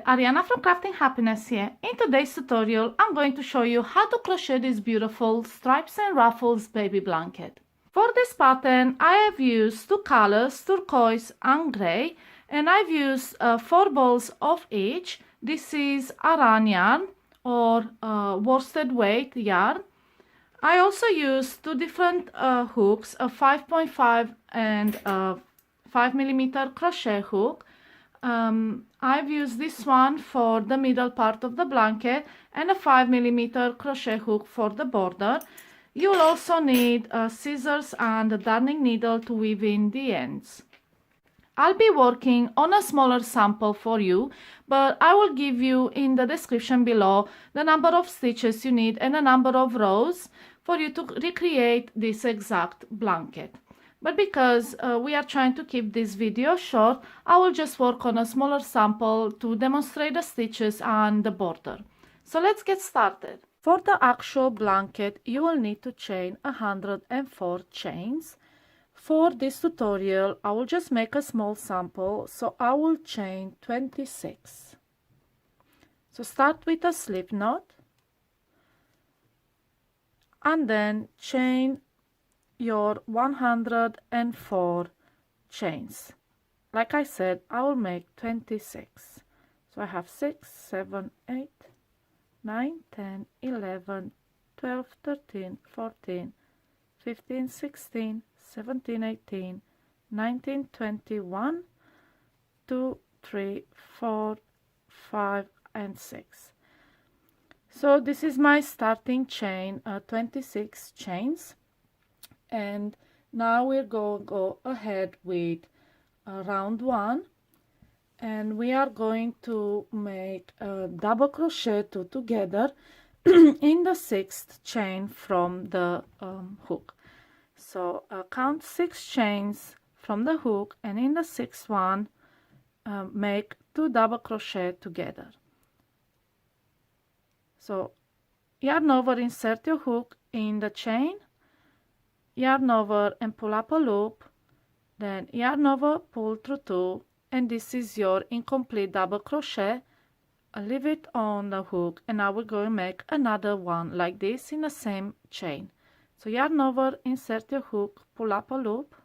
Ariana from Crafting Happiness here. In today's tutorial, I'm going to show you how to crochet this beautiful Stripes and Ruffles baby blanket. For this pattern, I have used two colors, turquoise and grey, and I've used 4 balls of each. This is Aran yarn or worsted weight yarn. I also used two different hooks, a 5.5 and a 5mm crochet hook. I've used this one for the middle part of the blanket and a 5mm crochet hook for the border. You'll also need scissors and a darning needle to weave in the ends. I'll be working on a smaller sample for you, but I will give you in the description below the number of stitches you need and a number of rows for you to recreate this exact blanket. But because we are trying to keep this video short, I will just work on a smaller sample to demonstrate the stitches and the border. So let's get started. For the actual blanket, you will need to chain 104 chains. For this tutorial, I will just make a small sample, so I will chain 26. So start with a slip knot and then chain your 104 chains. Like I said, I will make 26. So I have 6, 7, 8, 9, 10, 11, 12, 13, 14, 15, 16, 17, 18, 19, 21, 2, 3, 4, 5, and 6. So this is my starting chain, 26 chains. And now we're going to go ahead with round 1. And we are going to make a double crochet 2 together in the 6th chain from the hook. So count 6 chains from the hook, and in the 6th one make 2 double crochet together. So yarn over, insert your hook in the chain, yarn over and pull up a loop, then yarn over, pull through 2, and this is your incomplete double crochet. Leave it on the hook, and now we're going to make another one like this in the same chain. So yarn over, insert your hook, pull up a loop,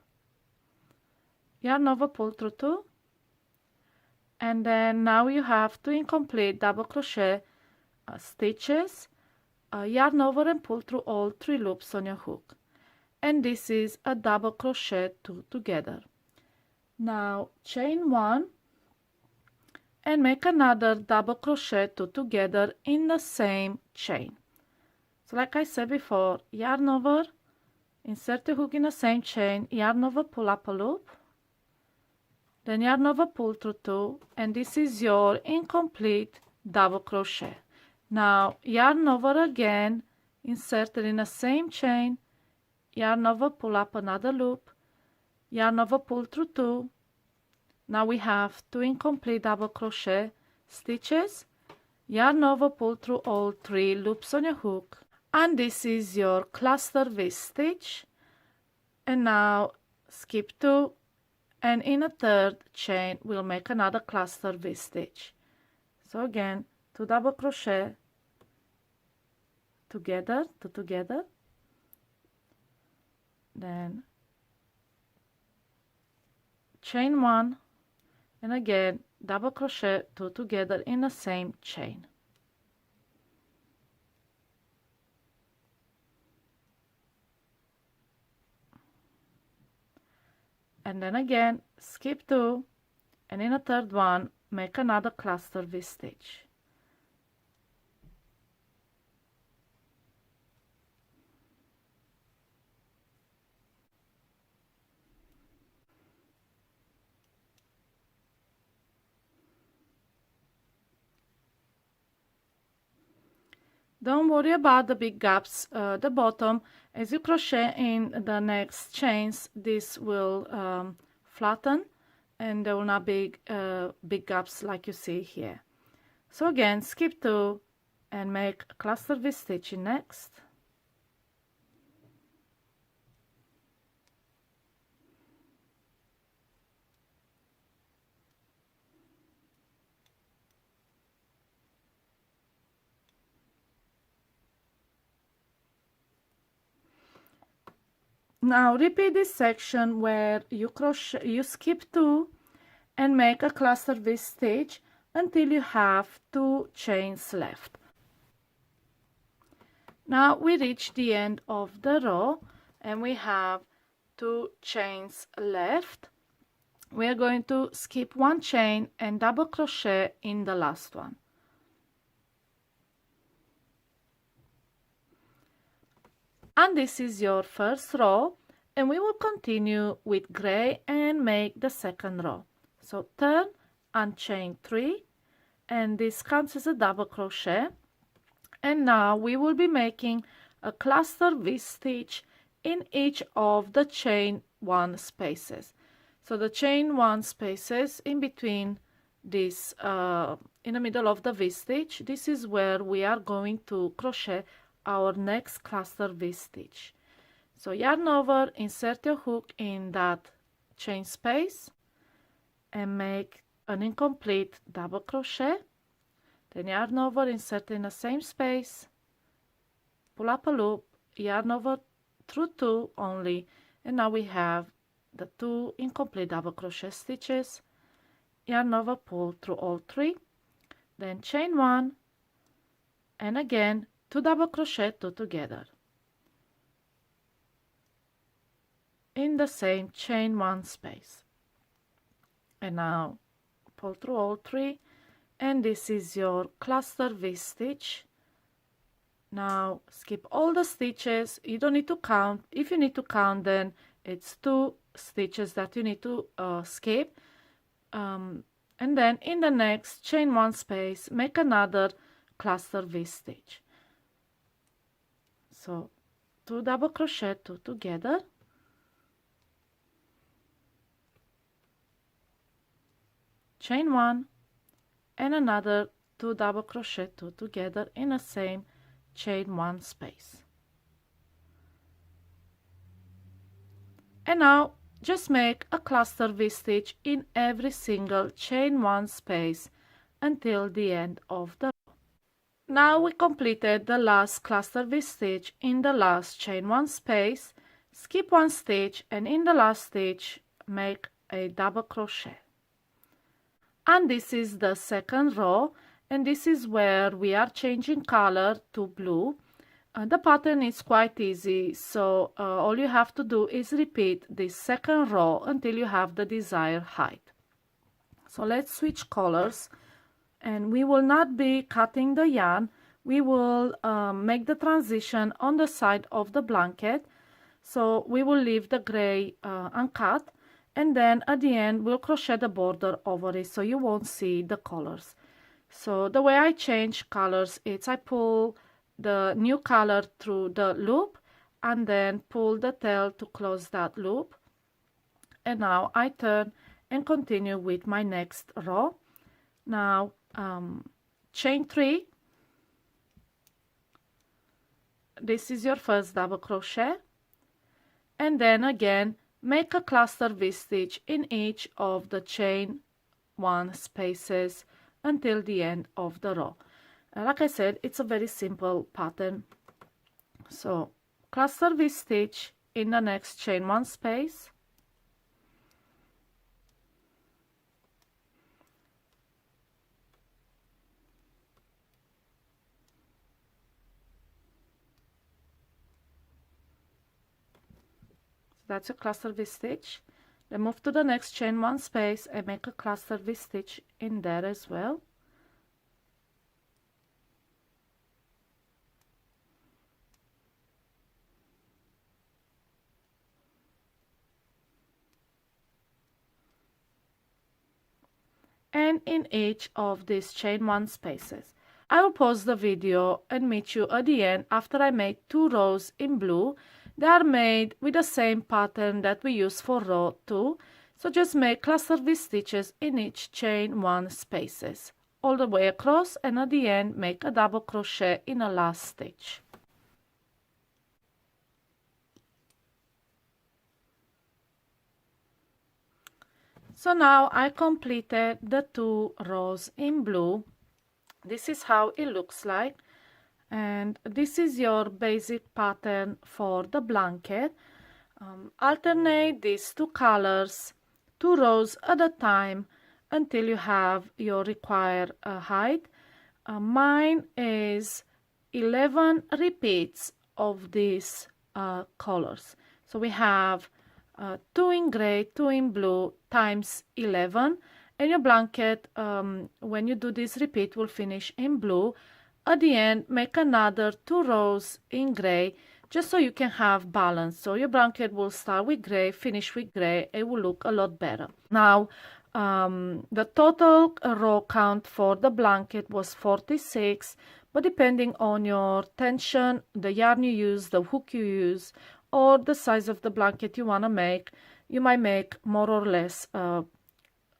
yarn over, pull through 2, and then now you have 2 incomplete double crochet stitches. Yarn over and pull through all 3 loops on your hook, and this is a double crochet 2 together. Now chain 1 and make another double crochet 2 together in the same chain. So like I said before, yarn over, insert the hook in the same chain, yarn over, pull up a loop, then yarn over, pull through 2, and this is your incomplete double crochet. Now yarn over again, insert it in the same chain, yarn over, pull up another loop, yarn over, pull through 2. Now we have 2 incomplete double crochet stitches, yarn over, pull through all 3 loops on your hook, and this is your cluster V stitch. And now skip 2, and in a 3rd chain we'll make another cluster V stitch. So again, 2 double crochet together, 2 together, then chain 1, and again double crochet 2 together in the same chain. And then again skip 2, and in a 3rd one make another cluster V stitch. Don't worry about the big gaps at the bottom. As you crochet in the next chains, this will flatten and there will not be big gaps like you see here. So again, skip 2 and make a cluster V stitch in next. Now repeat this section where you skip 2 and make a cluster V stitch until you have 2 chains left. Now we reach the end of the row and we have 2 chains left. We are going to skip 1 chain and double crochet in the last one. And this is your first row, and we will continue with gray and make the second row. So turn and chain 3, and this counts as a double crochet. And now we will be making a cluster V stitch in each of the chain 1 spaces. So the chain 1 spaces in between this, in the middle of the V stitch, this is where we are going to crochet our next cluster V stitch. So yarn over, insert your hook in that chain space and make an incomplete double crochet. Then yarn over, insert in the same space, pull up a loop, yarn over through 2 only, and now we have the 2 incomplete double crochet stitches. Yarn over, pull through all 3, then chain 1, and again 2 double crochet 2 together in the same chain 1 space. And now pull through all 3, and this is your cluster V stitch. Now skip all the stitches. You don't need to count. If you need to count, then it's 2 stitches that you need to skip. And then in the next chain 1 space, make another cluster V stitch. So 2 double crochet 2 together, chain 1, and another 2 double crochet 2 together in the same chain 1 space. And now just make a cluster V stitch in every single chain 1 space until the end of the row. Now we completed the last cluster V stitch in the last chain 1 space, skip 1 stitch, and in the last stitch make a double crochet. And this is the second row, and this is where we are changing color to blue. The pattern is quite easy, so all you have to do is repeat this second row until you have the desired height. So let's switch colors, and we will not be cutting the yarn. We will make the transition on the side of the blanket, so we will leave the gray uncut, and then at the end we'll crochet the border over it so you won't see the colors. So the way I change colors is I pull the new color through the loop and then pull the tail to close that loop. And now I turn and continue with my next row. Now chain 3, this is your first double crochet, and then again make a cluster V stitch in each of the chain 1 spaces until the end of the row. Like I said, it's a very simple pattern. So cluster V stitch in the next chain 1 space, that's a cluster V stitch. Then move to the next chain 1 space and make a cluster V stitch in there as well. And in each of these chain 1 spaces. I will pause the video and meet you at the end after I make 2 rows in blue. They are made with the same pattern that we use for row 2, so just make cluster V stitches in each chain 1 spaces all the way across, and at the end make a double crochet in the last stitch. So now I completed the 2 rows in blue. This is how it looks like, and this is your basic pattern for the blanket. Alternate these two colors, 2 rows at a time, until you have your required height. Mine is 11 repeats of these colors. So we have 2 in gray, 2 in blue times 11, and your blanket, when you do this repeat, will finish in blue. At the end, make another 2 rows in gray, just so you can have balance. So your blanket will start with gray, finish with gray. It will look a lot better. Now, the total row count for the blanket was 46, but depending on your tension, the yarn you use, the hook you use, or the size of the blanket you want to make, you might make more or less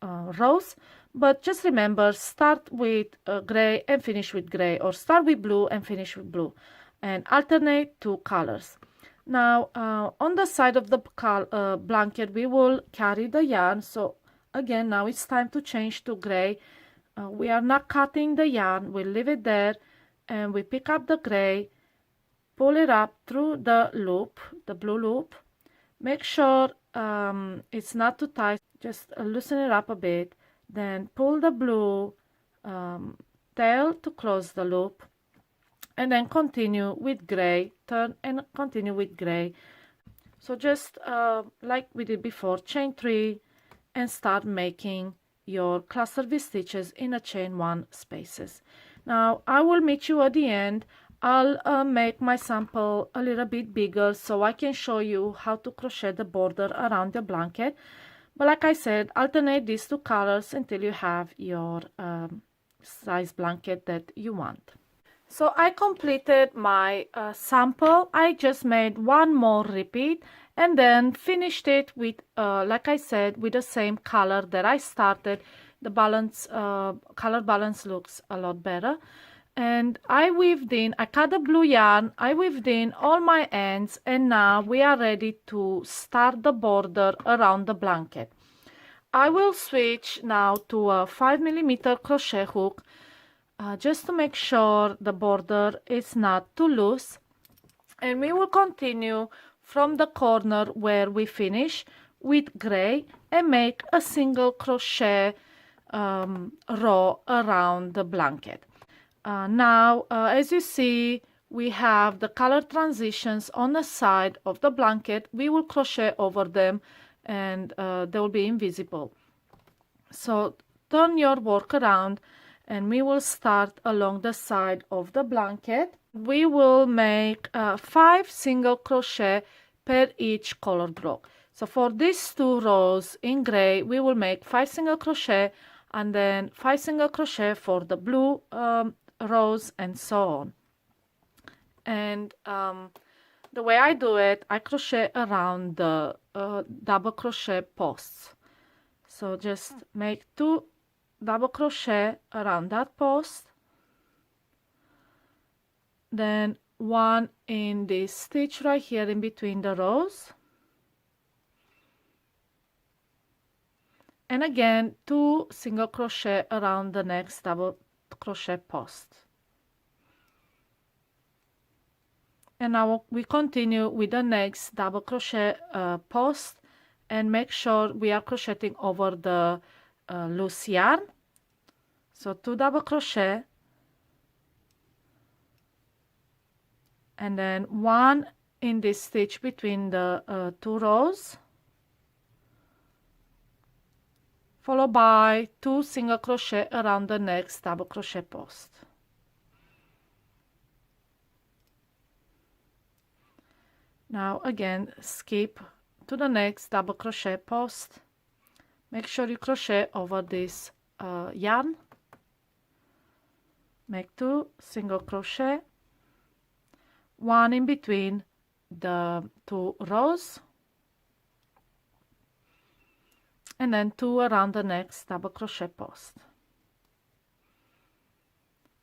rows. But just remember, start with gray and finish with gray, or start with blue and finish with blue, and alternate 2 colors. Now, on the side of the blanket, we will carry the yarn. So again, now it's time to change to gray. We are not cutting the yarn, we leave it there, and we pick up the gray, pull it up through the loop, the blue loop. Make sure it's not too tight, just loosen it up a bit. Then pull the blue tail to close the loop, and then continue with gray, turn and continue with gray. So just like we did before, chain 3 and start making your cluster V stitches in a chain 1 spaces. Now I will meet you at the end. I'll make my sample a little bit bigger so I can show you how to crochet the border around the blanket. But like I said, alternate these 2 colors until you have your size blanket that you want. So I completed my sample. I just made 1 more repeat and then finished it with, like I said, with the same color that I started. The balance, color balance looks a lot better. And I weaved in, I cut the blue yarn, I weaved in all my ends, and now we are ready to start the border around the blanket. I will switch now to a 5mm crochet hook, just to make sure the border is not too loose, and we will continue from the corner where we finish with gray and make a single crochet row around the blanket. Now, as you see, we have the color transitions on the side of the blanket. We will crochet over them, and they will be invisible. So turn your work around, and we will start along the side of the blanket. We will make 5 single crochet per each color block. So for these 2 rows in gray, we will make 5 single crochet, and then 5 single crochet for the blue rows, and so on. And the way I do it, I crochet around the double crochet posts. So just make 2 double crochet around that post, then 1 in this stitch right here in between the rows, and again 2 single crochet around the next double crochet post. And now we continue with the next double crochet post, and make sure we are crocheting over the loose yarn. So 2 double crochet, and then 1 in this stitch between the 2 rows, followed by 2 single crochet around the next double crochet post. Now again, skip to the next double crochet post. Make sure you crochet over this yarn. Make 2 single crochet, 1 in between the 2 rows, and then 2 around the next double crochet post.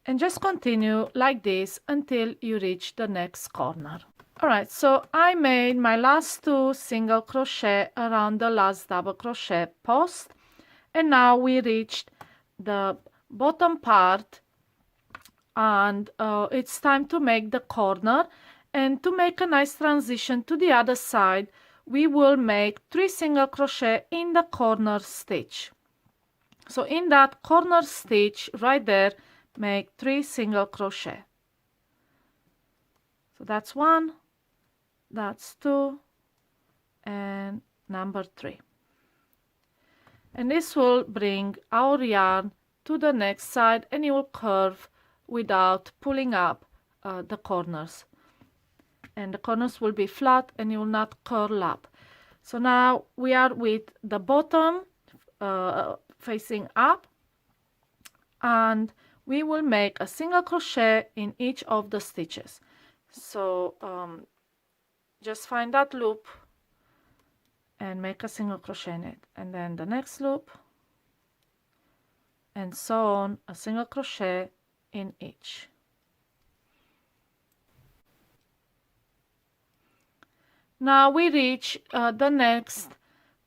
And just continue like this until you reach the next corner. Alright, so I made my last 2 single crochet around the last double crochet post, and now we reached the bottom part, and it's time to make the corner. And to make a nice transition to the other side, we will make 3 single crochet in the corner stitch. So in that corner stitch right there, make 3 single crochet. So that's 1, that's 2, and number 3. And this will bring our yarn to the next side, and it will curve without pulling up the corners. And the corners will be flat and it will not curl up. So now we are with the bottom facing up, and we will make a single crochet in each of the stitches. So just find that loop and make a single crochet in it, and then the next loop, and so on, a single crochet in each. Now we reach the next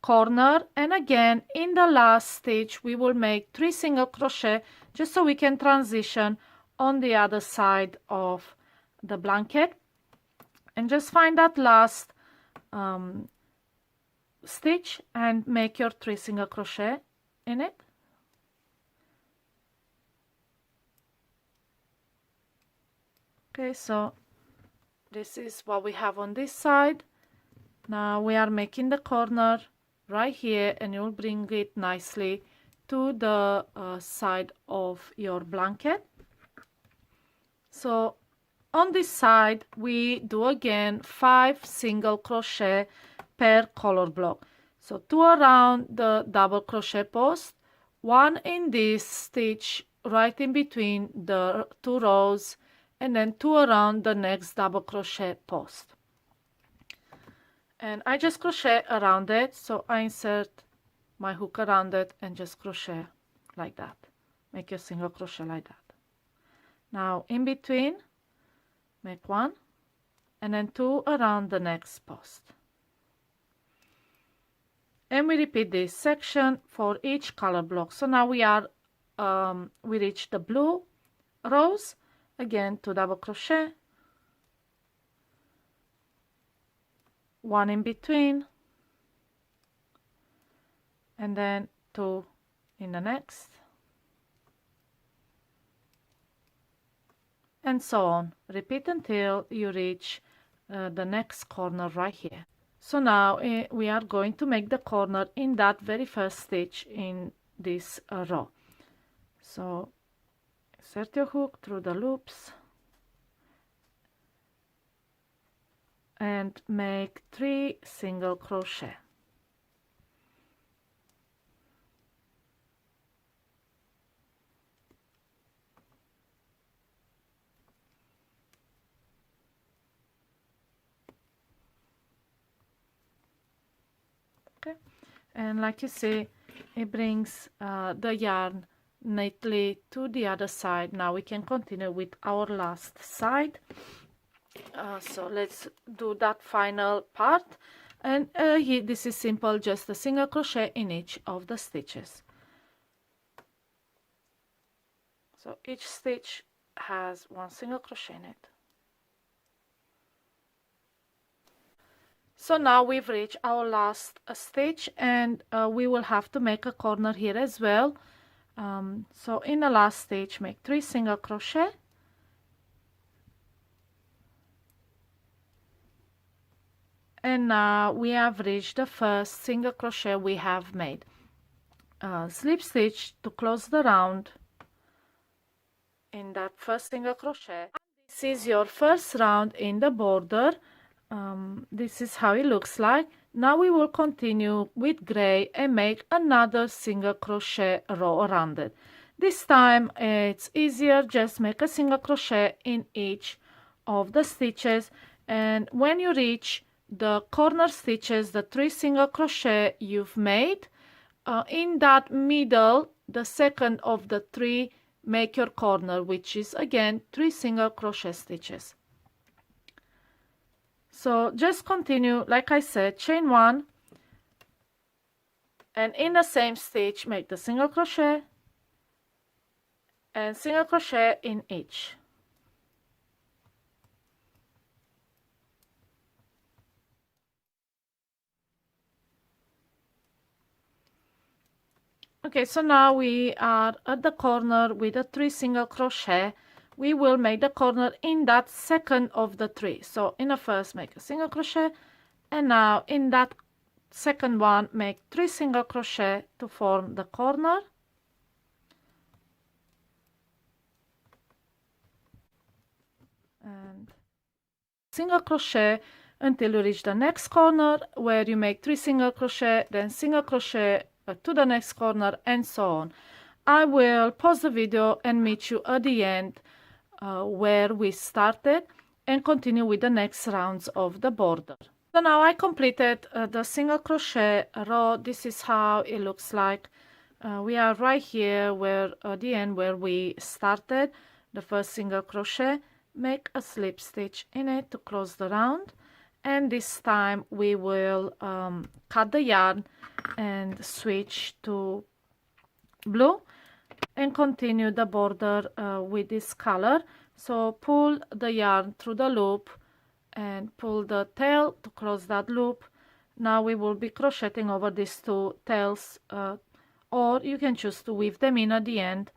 corner, and again in the last stitch we will make 3 single crochet just so we can transition on the other side of the blanket. And just find that last stitch and make your 3 single crochet in it. Okay, so this is what we have on this side. Now we are making the corner right here, and you'll bring it nicely to the side of your blanket. So on this side we do again 5 single crochet per color block. So 2 around the double crochet post, 1 in this stitch right in between the 2 rows, and then 2 around the next double crochet post. And I just crochet around it, so I insert my hook around it and just crochet like that. Make your single crochet like that. Now in between, make 1 and then 2 around the next post. And we repeat this section for each color block. So now we are we reach the blue rows, again 2 double crochet, 1 in between, and then 2 in the next, and so on. Repeat until you reach the next corner right here. So now we are going to make the corner in that very first stitch in this row. So insert your hook through the loops and make 3 single crochet. Okay, and like you see, it brings the yarn neatly to the other side. Now we can continue with our last side. So let's do that final part, and here this is simple, just a single crochet in each of the stitches. So each stitch has 1 single crochet in it. So now we've reached our last stitch, and we will have to make a corner here as well. So in the last stitch, make 3 single crochet, and now we have reached the first single crochet we have made. Slip stitch to close the round in that first single crochet. This is your first round in the border. This is how it looks like. Now we will continue with gray and make another single crochet row around it. This time it's easier, just make a single crochet in each of the stitches, and when you reach the corner stitches, the 3 single crochet you've made, in that middle, the second of the 3, make your corner, which is again 3 single crochet stitches. So just continue, like I said, chain 1, and in the same stitch make the single crochet and single crochet in each. Okay, so now we are at the corner with the 3 single crochet. We will make the corner in that second of the 3. So in the first make a single crochet, and now in that second one make 3 single crochet to form the corner. And single crochet until you reach the next corner, where you make 3 single crochet, then single crochet to the next corner, and so on. I will pause the video and meet you at the end where we started, and continue with the next rounds of the border. So now I completed the single crochet row. This is how it looks like. We are right here where at the end where we started the first single crochet. Make a slip stitch in it to close the round, and this time we will cut the yarn and switch to blue and continue the border with this color. So pull the yarn through the loop and pull the tail to close that loop. Now we will be crocheting over these 2 tails, or you can choose to weave them in at the end.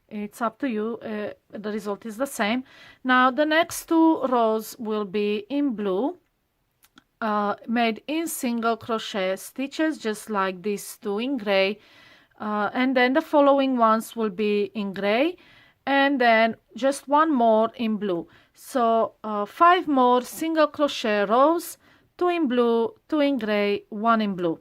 It's up to you. The result is the same. Now the next 2 rows will be in blue, made in single crochet stitches, just like these 2 in gray, and then the following ones will be in gray, and then just 1 more in blue. So 5 more single crochet rows, 2 in blue, 2 in gray, 1 in blue.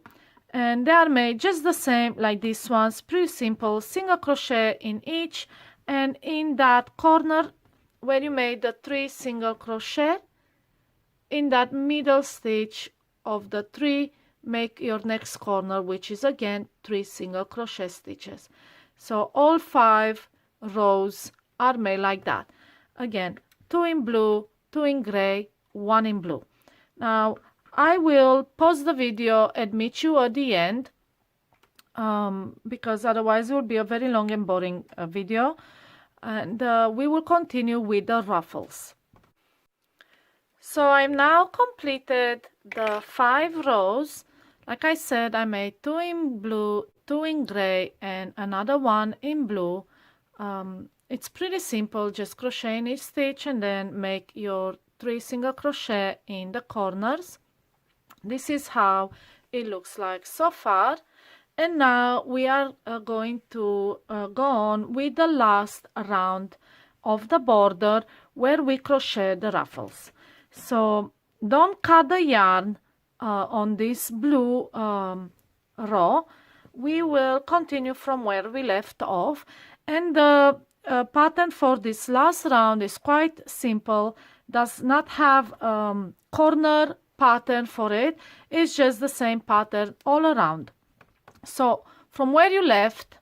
And they are made just the same like these ones, pretty simple, single crochet in each, and in that corner where you made the 3 single crochet, in that middle stitch of the 3, make your next corner, which is again 3 single crochet stitches. So all 5 rows are made like that. Again, 2 in blue, 2 in gray, 1 in blue. Now I will pause the video and meet you at the end, because otherwise it will be a very long and boring video, and we will continue with the ruffles. So I'm now completed the 5 rows. Like I said, I made 2 in blue, 2 in gray, and another 1 in blue. It's pretty simple, just crochet in each stitch and then make your 3 single crochet in the corners. This is how it looks like so far. And now we are going to go on with the last round of the border where we crochet the ruffles. So don't cut the yarn on this blue row. We will continue from where we left off, and the pattern for this last round is quite simple, does not have corner pattern for it. It's just the same pattern all around. So from where you left,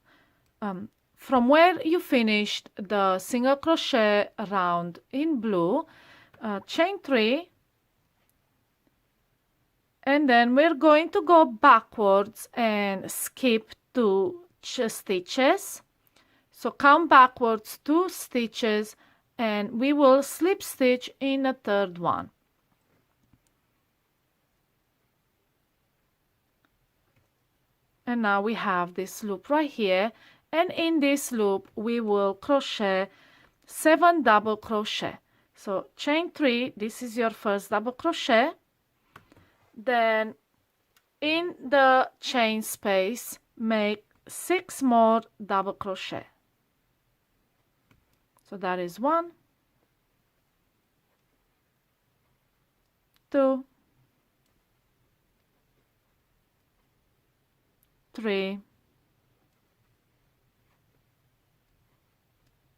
from where you finished the single crochet round in blue, chain 3, and then we're going to go backwards and skip 2 stitches. So count backwards 2 stitches, and we will slip stitch in a 3rd one. And now we have this loop right here, and in this loop we will crochet 7 double crochet. So chain 3, this is your first double crochet. Then in the chain space make 6 more double crochet. So that is 1, 2, 3,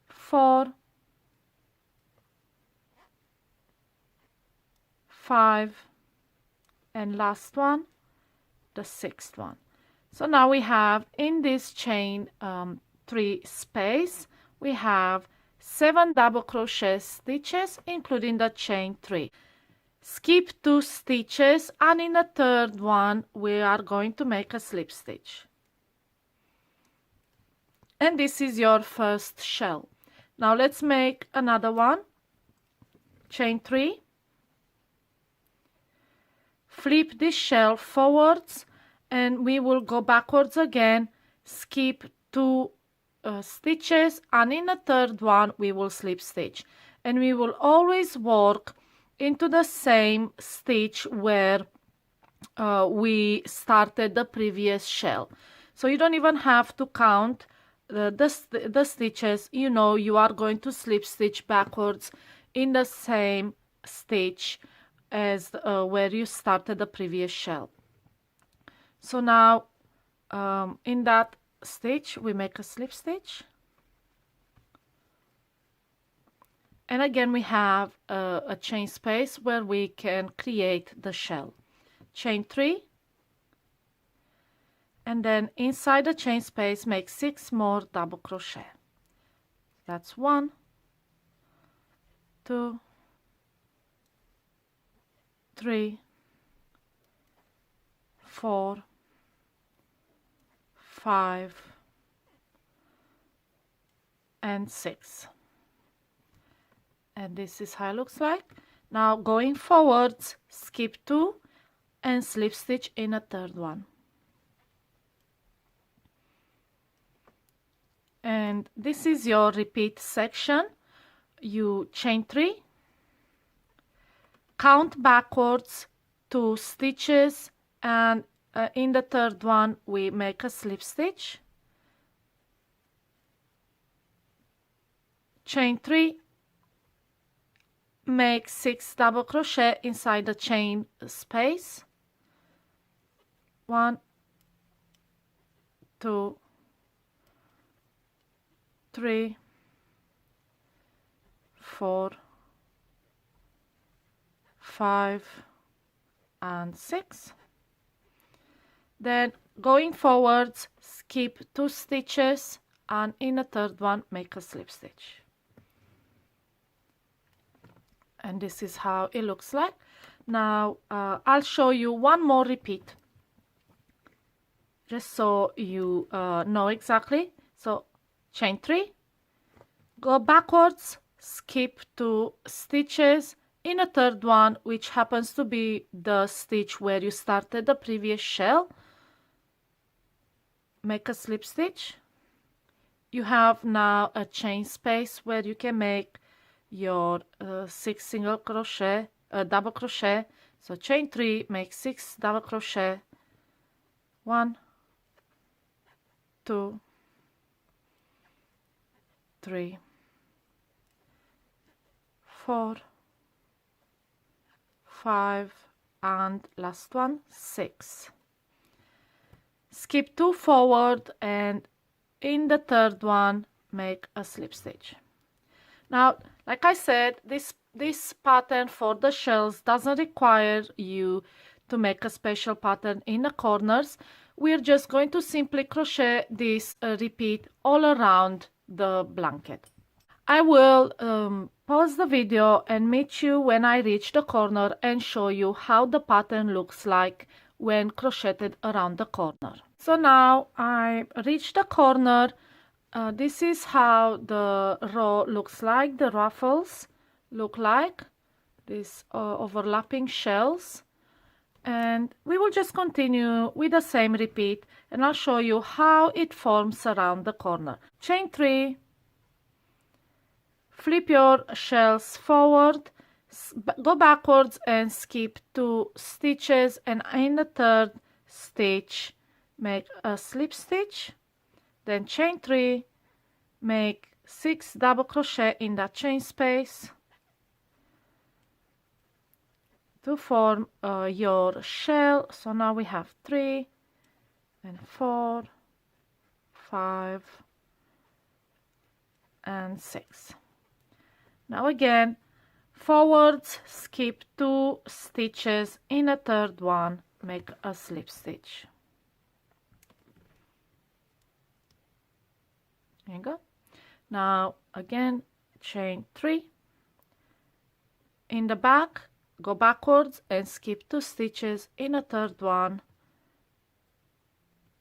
4, 5, and last one, the 6th one. So now we have in this chain 3 space, we have 7 double crochet stitches, including the chain 3. Skip 2 stitches, and in the 3rd one we are going to make a slip stitch. And this is your first shell. Now let's make another one. Chain 3, flip this shell forwards, and we will go backwards again, skip 2 stitches, and in the third one we will slip stitch, and we will always work into the same stitch where we started the previous shell. So you don't even have to count the stitches. You know you are going to slip stitch backwards in the same stitch as where you started the previous shell. So now in that stitch we make a slip stitch, and again we have a chain space where we can create the shell. Chain 3, and then inside the chain space make 6 more double crochet. That's 1, 2, 3, 4, 5, and 6. And this is how it looks like. Now going forwards, skip 2 and slip stitch in a third one. And this is your repeat section. You chain 3, count backwards 2 stitches, and in the third one we make a slip stitch, chain 3, make 6 double crochet inside the chain space. 1, 2, 3, 4, 5, and 6. Then going forwards, skip 2 stitches, and in the third one make a slip stitch. And this is how it looks like. Now I'll show you one more repeat, just so you know exactly. So chain 3, go backwards, skip 2 stitches, in a third one, which happens to be the stitch where you started the previous shell, make a slip stitch. You have now a chain space where you can make your 6 single crochet, double crochet. So chain 3, make 6 double crochet. 1, 2, 3, 4, 5, and last one, 6. Skip 2 forward, and in the third one make a slip stitch. Now, like I said, this pattern for the shells doesn't require you to make a special pattern in the corners. We're just going to simply crochet this repeat all around the blanket. I will pause the video and meet you when I reach the corner and show you how the pattern looks like when crocheted around the corner. So now I reached the corner. This is how the row looks like. The ruffles look like these overlapping shells, and we will just continue with the same repeat, and I'll show you how it forms around the corner. Chain 3, flip your shells forward, go backwards and skip 2 stitches, and in the third stitch make a slip stitch, then chain 3, make 6 double crochet in that chain space to form your shell. So now we have 3 and 4, 5, and 6. Now again, forwards, skip 2 stitches, in a third one make a slip stitch. There you go. Now again, chain 3, in the back go backwards and skip 2 stitches, in a third one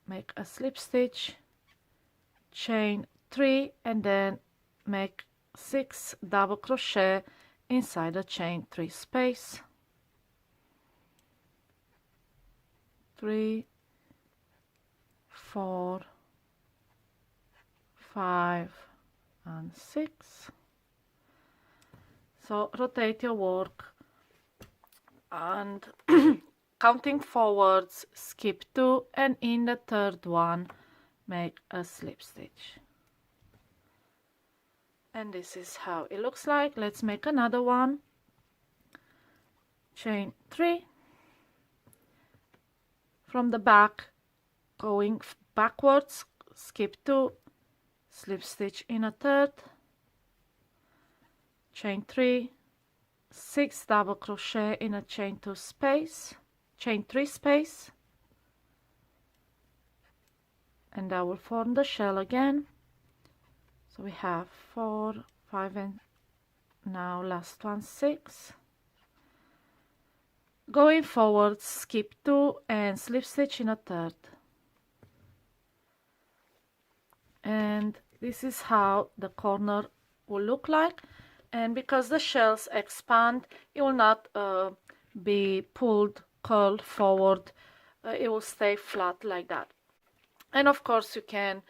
make a slip stitch, chain 3, and then make 6 double crochet inside the chain 3 space. 3, 4, 5 and 6. So rotate your work and counting forwards, skip 2, and in the third one make a slip stitch. And this is how it looks like. Let's make another one. Chain 3 from the back, going backwards, skip 2, slip stitch in a third, chain 3, 6 double crochet in a chain 2 space, chain 3 space, and that will form the shell again. So we have 4, 5, and now last one 6. Going forward, skip 2 and slip stitch in a third. And this is how the corner will look like. And because the shells expand, it will not be pulled, curled forward. It will stay flat like that. And of course you can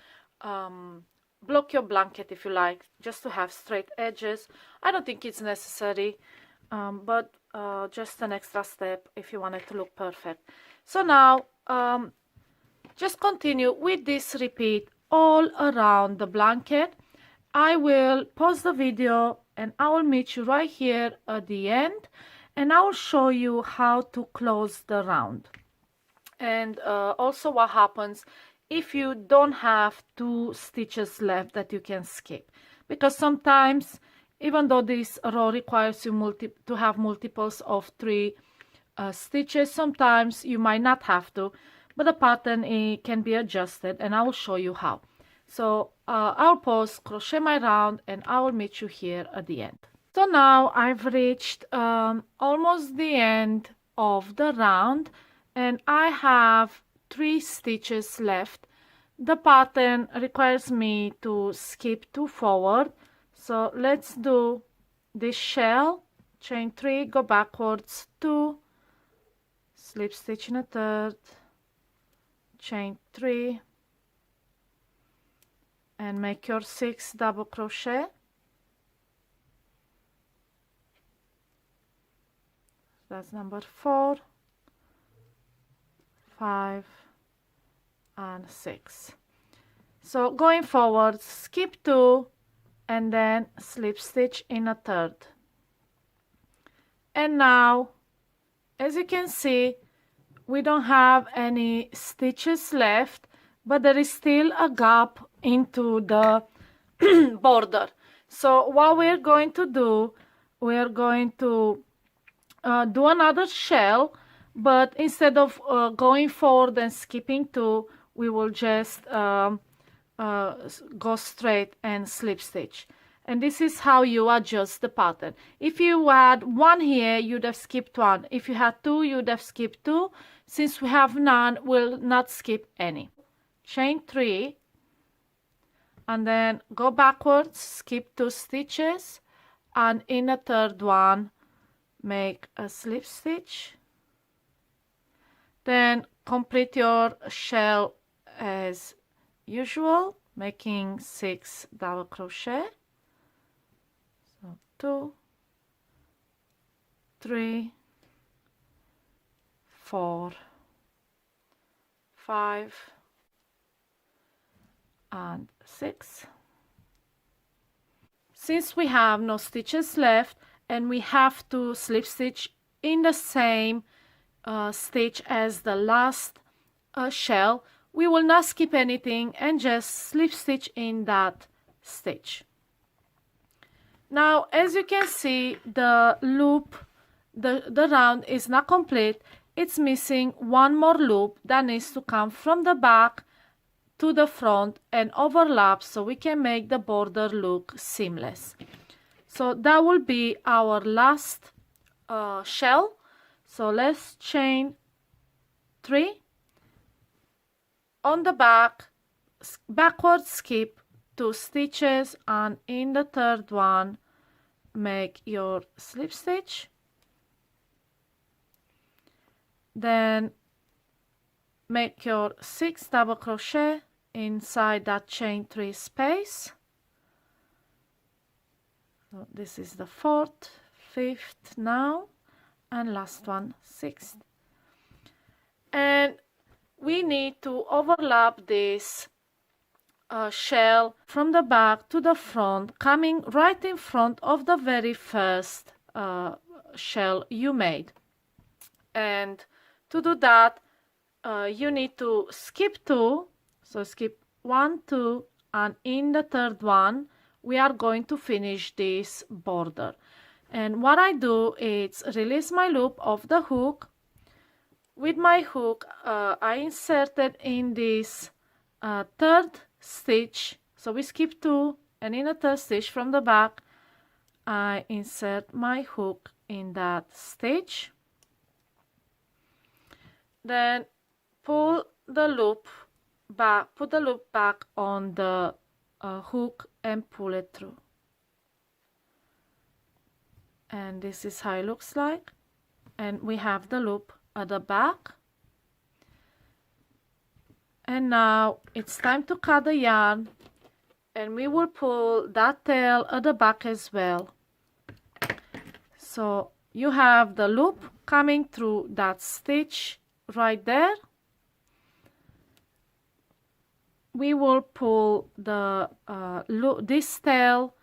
block your blanket if you like, just to have straight edges. I don't think it's necessary, but just an extra step if you want it to look perfect. So now just continue with this repeat all around the blanket. I will pause the video and I will meet you right here at the end, and I will show you how to close the round, and also what happens if you don't have 2 stitches left that you can skip, because sometimes, even though this row requires you to have multiples of 3 stitches, sometimes you might not have to, but the pattern can be adjusted, and I will show you how. So I'll pause, crochet my round, and I will meet you here at the end. So now I've reached almost the end of the round, and I have 3 stitches left. The pattern requires me to skip 2 forward, so let's do this shell, chain 3, go backwards 2, slip stitch in a third, chain 3, and make your 6 double crochet. That's number 4, 5, and 6. So going forward, skip 2 and then slip stitch in a third. And now, as you can see, we don't have any stitches left, but there is still a gap into the border. So what we're going to do, we're going to do another shell, but instead of going forward and skipping 2, we will just go straight and slip stitch. And this is how you adjust the pattern. If you had 1 here, you'd have skipped 1. If you had 2, you'd have skipped 2. Since we have none, we'll not skip any. Chain 3, and then go backwards, skip 2 stitches, and in the third one make a slip stitch. Then complete your shell as usual, making 6 double crochet. So 2, 3, 4, 5, and 6. Since we have no stitches left and we have to slip stitch in the same stitch as the last shell, we will not skip anything and just slip stitch in that stitch. Now, as you can see, the loop, the round is not complete. It's missing 1 more loop that needs to come from the back to the front and overlap so we can make the border look seamless. So that will be our last shell. So let's chain 3 on the back, backward skip 2 stitches, and in the third one make your slip stitch. Then make your 6 double crochet inside that chain 3 space. So this is the 4th, 5th now, and last one, 6th. And we need to overlap this shell from the back to the front, coming right in front of the very first shell you made. And to do that, you need to skip 2, so skip 1, 2, and in the 3rd one we are going to finish this border. And what I do is release my loop of the hook. With my hook I inserted in this 3rd stitch, so we skip 2, and in the 3rd stitch from the back I insert my hook in that stitch. Then pull the loop back, put the loop back on the hook and pull it through. And this is how it looks like. And we have the loop at the back. And now it's time to cut the yarn, and we will pull that tail at the back as well. So you have the loop coming through that stitch right there. We will pull the this tail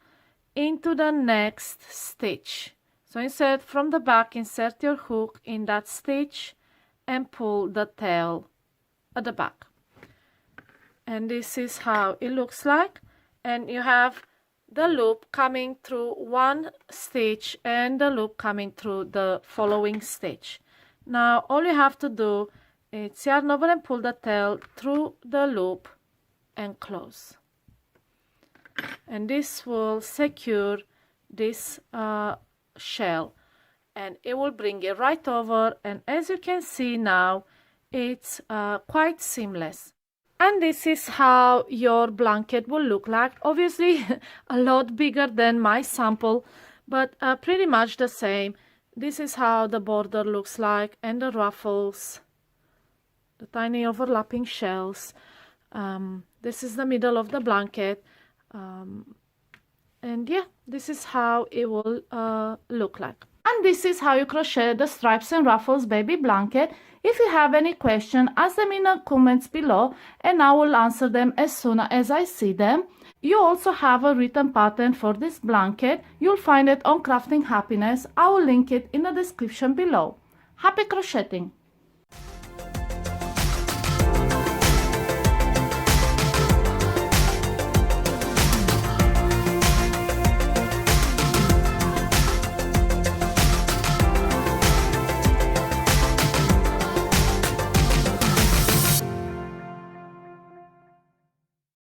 into the next stitch. So insert from the back, insert your hook in that stitch and pull the tail at the back. And this is how it looks like. And you have the loop coming through one stitch and the loop coming through the following stitch. Now all you have to do is yarn over and pull the tail through the loop and close. And this will secure this shell, and it will bring it right over, and as you can see now it's quite seamless. And this is how your blanket will look like. Obviously a lot bigger than my sample, but pretty much the same. This is how the border looks like, and the ruffles, the tiny overlapping shells. This is the middle of the blanket. And yeah, this is how it will look like. And this is how you crochet the Stripes and Ruffles Baby Blanket. If you have any question, ask them in the comments below and I will answer them as soon as I see them. You also have a written pattern for this blanket. You'll find it on Crafting Happiness. I will link it in the description below. Happy crocheting!